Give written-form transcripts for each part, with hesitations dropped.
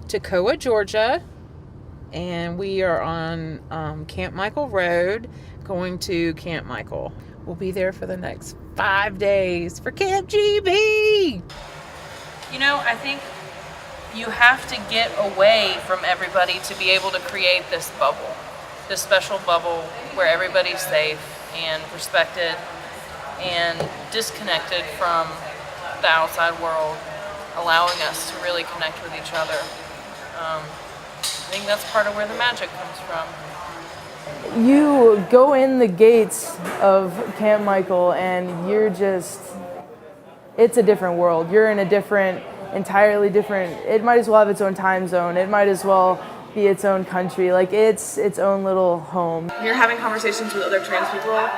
Toccoa, Georgia, and we are on Camp Michael Road going to Camp Michael. We'll be there for the next 5 days for Camp GB. You know, I think you have to get away from everybody to be able to create this bubble, this special bubble where everybody's safe and respected and disconnected from the outside world, allowing us to really connect with each other. I think that's part of where the magic comes from. You go in the gates of Camp Michael and you're just, it's a different world. You're in a different, entirely different, it might as well have its own time zone. It might as well be its own country. Like it's its own little home. You're having conversations with other trans people.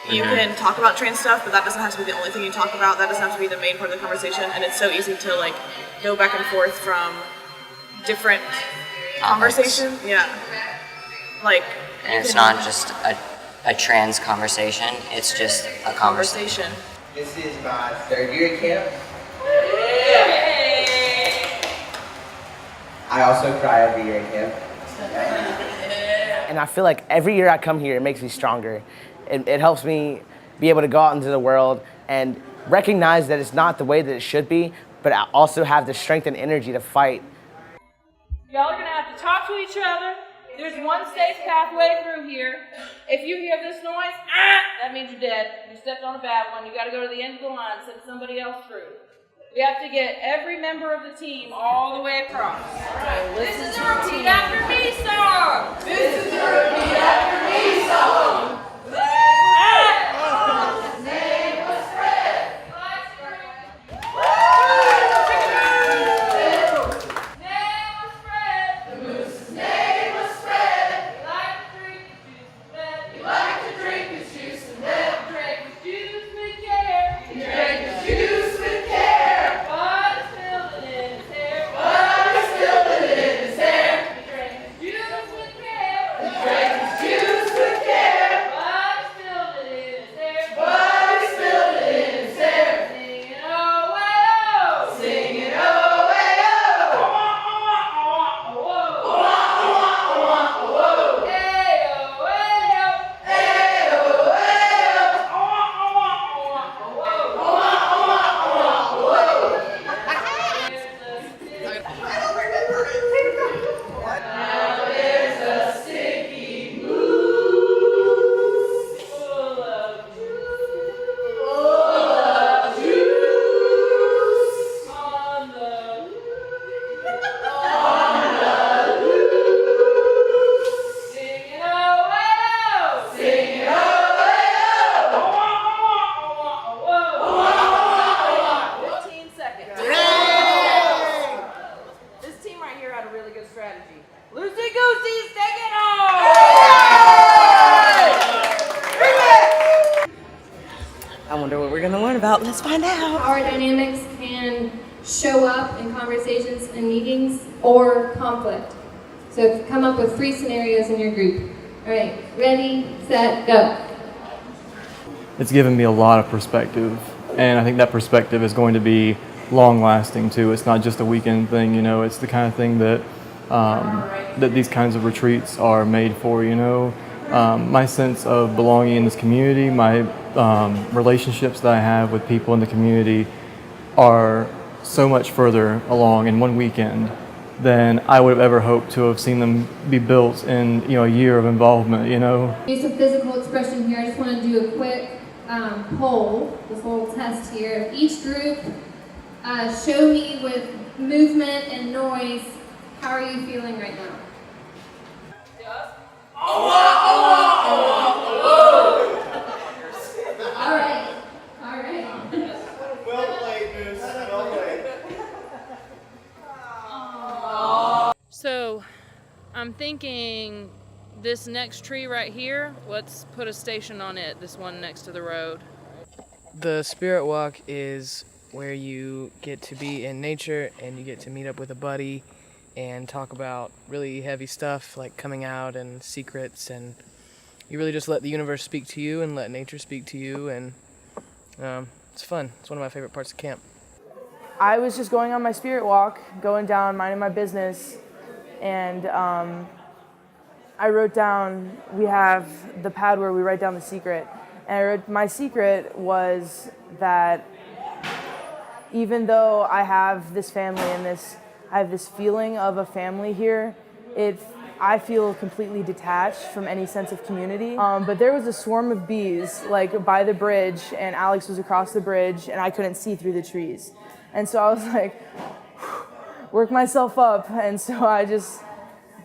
You can talk about trans stuff, but that doesn't have to be the only thing you talk about. That doesn't have to be the main part of the conversation. And it's so easy to like go back and forth from different conversations. Yeah. Like. And it's not just a trans conversation, it's just a conversation. This is my 3rd year at camp. I also cry every year at camp. And I feel like every year I come here, it makes me stronger. It helps me be able to go out into the world and recognize that it's not the way that it should be, but I also have the strength and energy to fight. Y'all are gonna have to talk to each other. There's one safe pathway through here. If you hear this noise, that means you're dead. You stepped on a bad one. You gotta go to the end of the line, send somebody else through. We have to get every member of the team all the way across. Right. This is a repeat after me song. This is a repeat after me song. I wonder what we're gonna learn about. Let's find out. Power dynamics can show up in conversations and meetings or conflict. So come up with 3 scenarios in your group. All right, ready, set, go. It's given me a lot of perspective, and I think that perspective is going to be long-lasting too. It's not just a weekend thing, you know. It's the kind of thing that that these kinds of retreats are made for, you know. My sense of belonging in this community, my relationships that I have with people in the community are so much further along in one weekend than I would have ever hoped to have seen them be built in, you know, a year of involvement, you know. Use of physical expression here. I just want to do a quick poll, this little test here. Each group, show me with movement and noise, how are you feeling right now? All right. Well played, Moose. Well played. So, I'm thinking this next tree right here, let's put a station on it, this one next to the road. The Spirit Walk is where you get to be in nature and you get to meet up with a buddy and talk about really heavy stuff like coming out and secrets, and you really just let the universe speak to you and let nature speak to you, and it's fun. It's one of my favorite parts of camp. I was just going on my spirit walk, going down, minding my business, and I wrote down, we have the pad where we write down the secret, and I wrote, my secret was that even though I have this family and I have this feeling of a family here, I feel completely detached from any sense of community. But there was a swarm of bees like by the bridge, and Alex was across the bridge, and I couldn't see through the trees. And so I was like, work myself up. And so I just,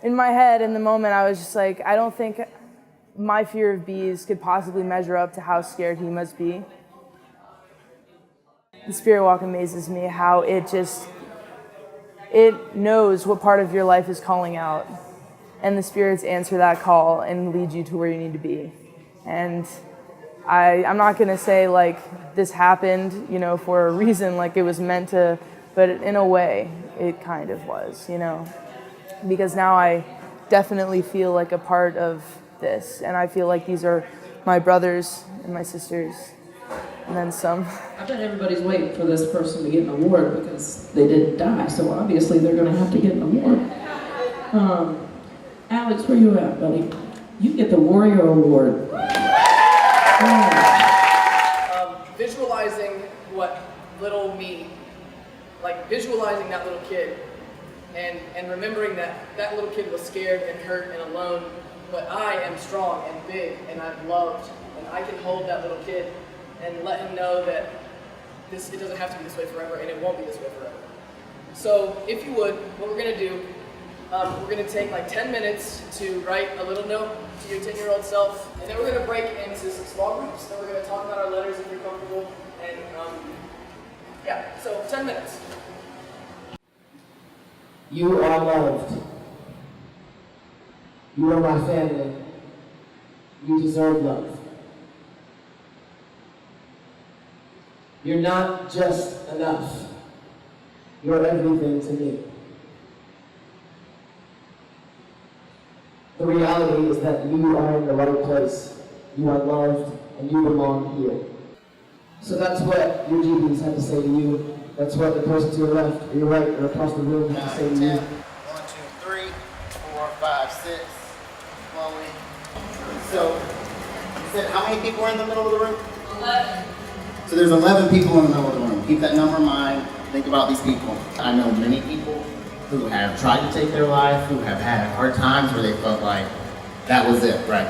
in my head, in the moment, I was just like, I don't think my fear of bees could possibly measure up to how scared he must be. The spirit walk amazes me how it knows what part of your life is calling out. And the spirits answer that call and lead you to where you need to be. And I'm not gonna say like this happened, for a reason, like it was meant to, but in a way, it kind of was, because now I definitely feel like a part of this, and I feel like these are my brothers and my sisters, and then some. I bet everybody's waiting for this person to get an award because they didn't die, so obviously they're gonna have to get an award. Alex, where you at, buddy? You get the Warrior Award. Visualizing what little me, like visualizing that little kid and remembering that that little kid was scared and hurt and alone, but I am strong and big and I'm loved and I can hold that little kid and let him know that it doesn't have to be this way forever and it won't be this way forever. So if you would, what we're gonna do, we're gonna take like 10 minutes to write a little note to your 10-year-old self, and then we're gonna break into some small groups, then we're gonna talk about our letters if you're comfortable, and yeah, so 10 minutes. You are loved. You are my family. You deserve love. You're not just enough. You're everything to me. The reality is that you are in the right place. You are loved, and you belong here. So that's what your GBs have to say to you. That's what the person to your left, or your right, or across the room has to say to you. 1, 2, 3, 4, 5, 6. Slowly. So, you said how many people are in the middle of the room? 11. So there's 11 people in the middle of the room. Keep that number in mind. Think about these people. I know many people who have tried to take their life, who have had hard times where they felt like that was it, right?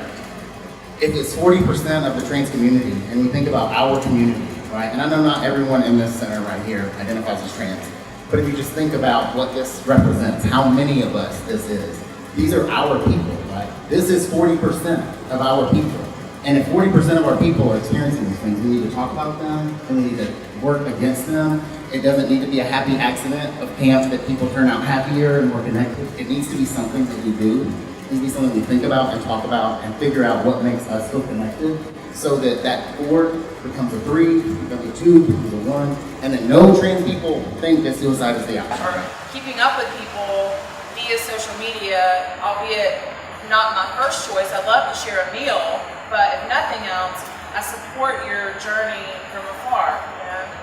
If it's 40% of the trans community, and we think about our community, right? And I know not everyone in this center right here identifies as trans, but if you just think about what this represents, how many of us this is, these are our people, right? This is 40% of our people. And if 40% of our people are experiencing these things, we need to talk about them, and we need to work against them. It doesn't need to be a happy accident of camp that people turn out happier and more connected. It needs to be something that we do. It needs to be something we think about and talk about and figure out what makes us feel connected so that that 4 becomes a 3, becomes a 2, becomes a 1, and that no trans people think that suicide is the option. Keeping up with people via social media, albeit not my first choice. I love to share a meal, but if nothing else, I support your journey from afar.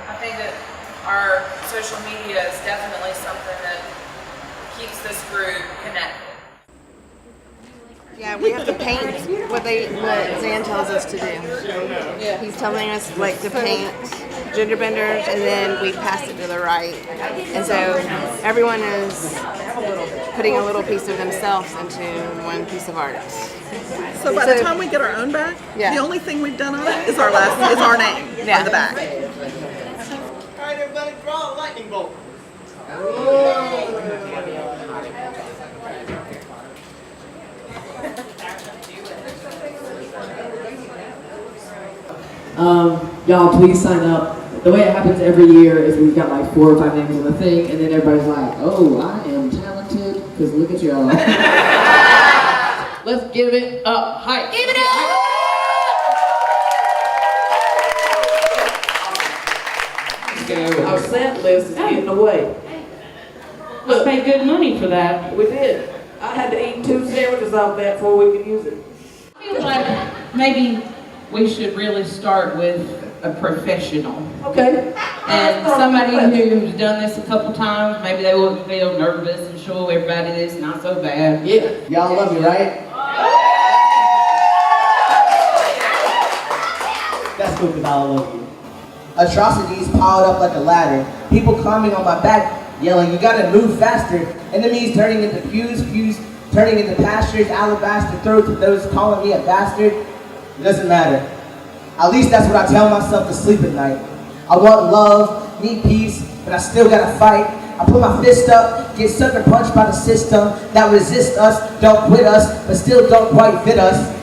I think that our social media is definitely something that keeps this group connected. Yeah, we have to paint what Zan tells us to do. Yeah. He's telling us to paint gender benders, and then we pass it to the right. And so everyone is putting a little piece of themselves into one piece of art. So by the time we get our own back, the only thing we've done on it is our name on the back. All right, everybody, draw a lightning bolt. Y'all, please sign up. The way it happens every year is we've got like 4 or 5 names on the thing, and then everybody's like, oh, I am talented, because look at y'all. Let's give it up. Hi. Give it up! Our set list is getting away. We paid good money for that. We did. I had to eat 2 sandwiches off that before we could use it. I feel like maybe we should really start with a professional. Okay. And somebody who's done this a couple times, maybe they wouldn't feel nervous and show everybody this not so bad. Yeah. Y'all love me, right? That's cool because I love you. Atrocities piled up like a ladder. People climbing on my back, yelling, "You gotta move faster." Enemies turning into pews turning into pastures, alabaster throats of those calling me a bastard. It doesn't matter. At least that's what I tell myself to sleep at night. I want love, need peace, but I still gotta fight. I put my fist up, get sucker punched by the system that resist us, don't quit us, but still don't quite fit us.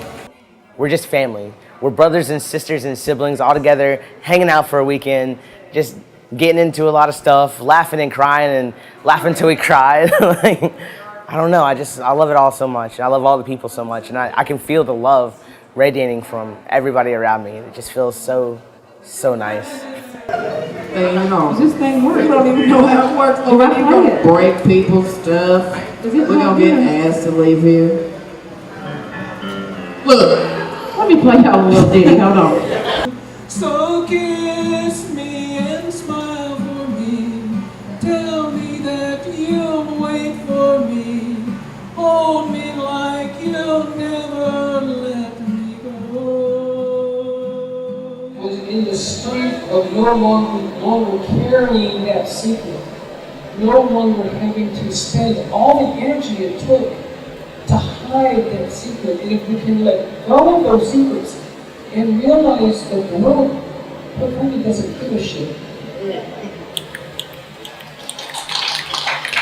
We're just family. We're brothers and sisters and siblings all together, hanging out for a weekend, just getting into a lot of stuff, laughing and crying and laughing until we cry. Like, I don't know, I love it all so much. I love all the people so much, and I can feel the love radiating from everybody around me. It just feels so nice. Hang on. Does this thing work? We don't even know how it works. We're gonna break people's stuff. We're gonna get asked to leave here. Look. Let me play y'all a little ditty. Hold on. So kiss me and smile for me. Tell me that you'll wait for me. Hold me like you'll never let me go. Was in the strength of no longer carrying that secret. No longer having to spend all the energy it took to hide that secret. And if we can let go of those secrets and realize that the world really doesn't give a shit.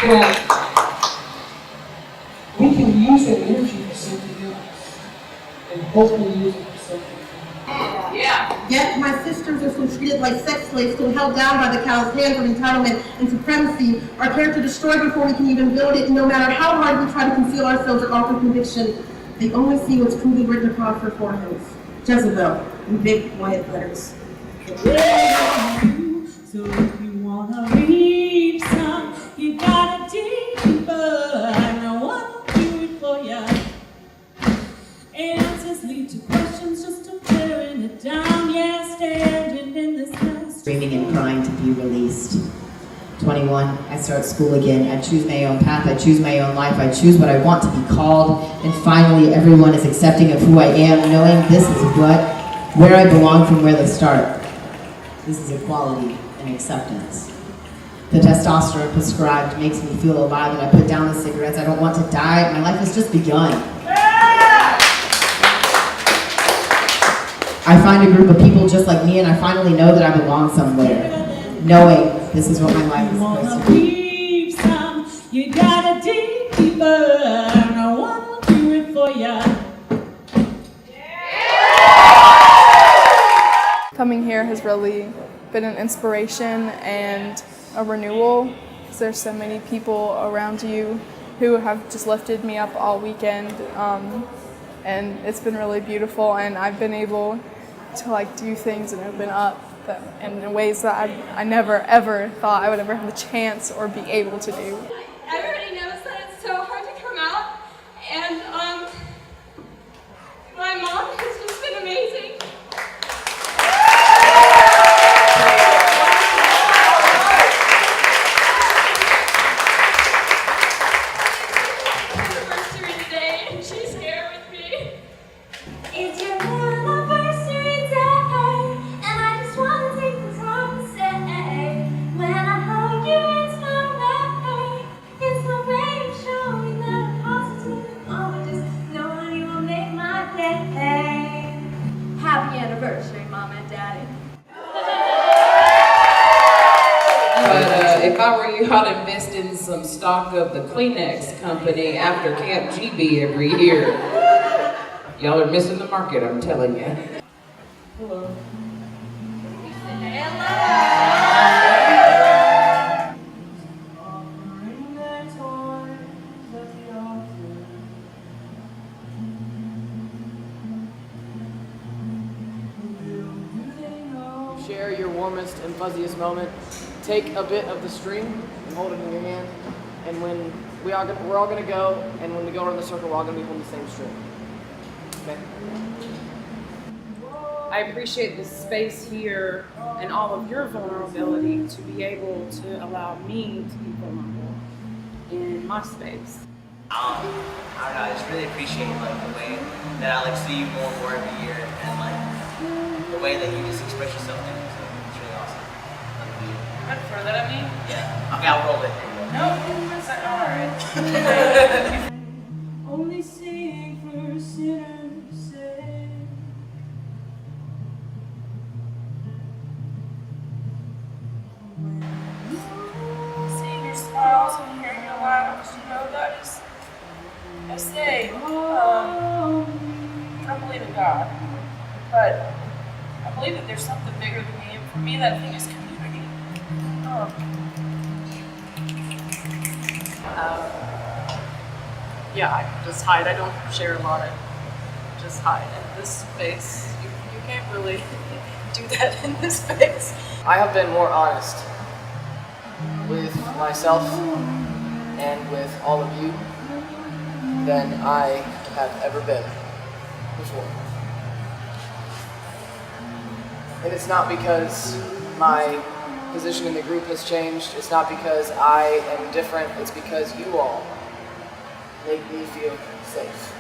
That we can use that energy for something else and hopefully use it for something. Yet my sisters are still treated like sex slaves, still held down by the cow's hands of entitlement and supremacy, our character destroyed before we can even build it, and no matter how hard we try to conceal ourselves or offer conviction, they only see what's crudely written across their foreheads. Jezebel, in big white letters. So if you wanna read some, you gotta dig deeper. No one will do it for ya. Answers lead to questions, just to tearing it down. Yeah, standing in this mess. Screaming and crying to be released. 21, I start school again. I choose my own path, I choose my own life, I choose what I want to be called. And finally, everyone is accepting of who I am, knowing this is where I belong from where they start. This is equality and acceptance. The testosterone prescribed makes me feel alive, and I put down the cigarettes. I don't want to die. My life has just begun. I find a group of people just like me, and I finally know that I belong somewhere. Knowing this is what my life is supposed to be. You gotta dig deeper. No one will do it for ya. Coming here has really been an inspiration and a renewal, because there's so many people around you who have just lifted me up all weekend, and it's been really beautiful, and I've been able to do things and open up in ways that I never ever thought I would ever have the chance or be able to do. Everybody knows that it's so hard to come out, and my mom has just been amazing. Anniversary today, and she's here with me. It's your anniversary day, and I just want to take the time to say, when I hug you, it's my way. It's my way of showing that I'm positive. Oh, just knowing you will make my day. Happy anniversary, Mom and Daddy. But if I were you, I'd invest in some stock of the Kleenex company after Camp GB every year. Y'all are missing the market, I'm telling you. Hello. Share your warmest and fuzziest moment. Take a bit of the string and hold it in your hand. And when we're all gonna go, and when we go around the circle, we're all gonna be holding the same string. Okay? I appreciate the space here and all of your vulnerability to be able to allow me to be vulnerable in my space. I don't know, I just really appreciate like the way that I like see you more and more every year, and like the way that you just express yourself to me. So it's really awesome. Love you. Try to throw that at me? Yeah. Okay, I'll roll it. No, alright. Only sing for sinners' sake. Seeing your smiles and hearing your laughs, you know that is, I say, I believe in God, but I believe that there's something bigger than me, and for me that thing is community. Yeah, I just hide. I don't share a lot. I just hide. In this space, you can't really do that in this space. I have been more honest with myself and with all of you than I have ever been before. And it's not because my position in the group has changed. It's not because I am different. It's because you all make me feel safe.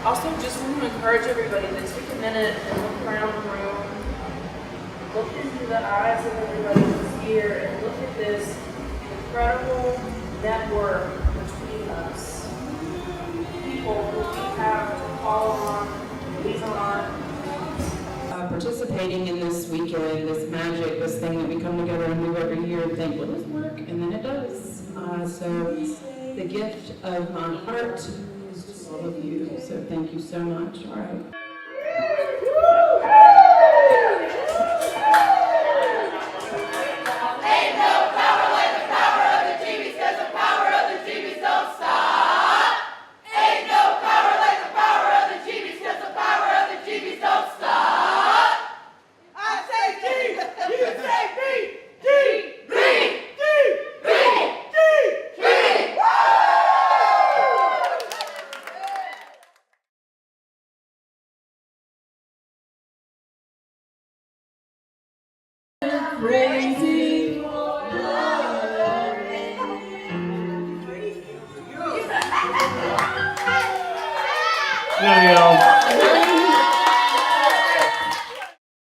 Also, just want to encourage everybody to take a minute and look around the room, look into the eyes of everybody who's here, and look at this incredible network between us. People who we have to call on, lean on. Participating in this weekend, this magic, this thing that we come together and do every year and think, will this work? And then it does. So the gift of my heart is to all of you. So thank you so much. All right. Ain't no power like the power of the GBs, 'cause the power of the GBs don't stop. Ain't no power like the power of the GBs, 'cause the power of the GBs don't stop. I say G, you say B, G, B, G, B, G, B. Crazy. Love y'all.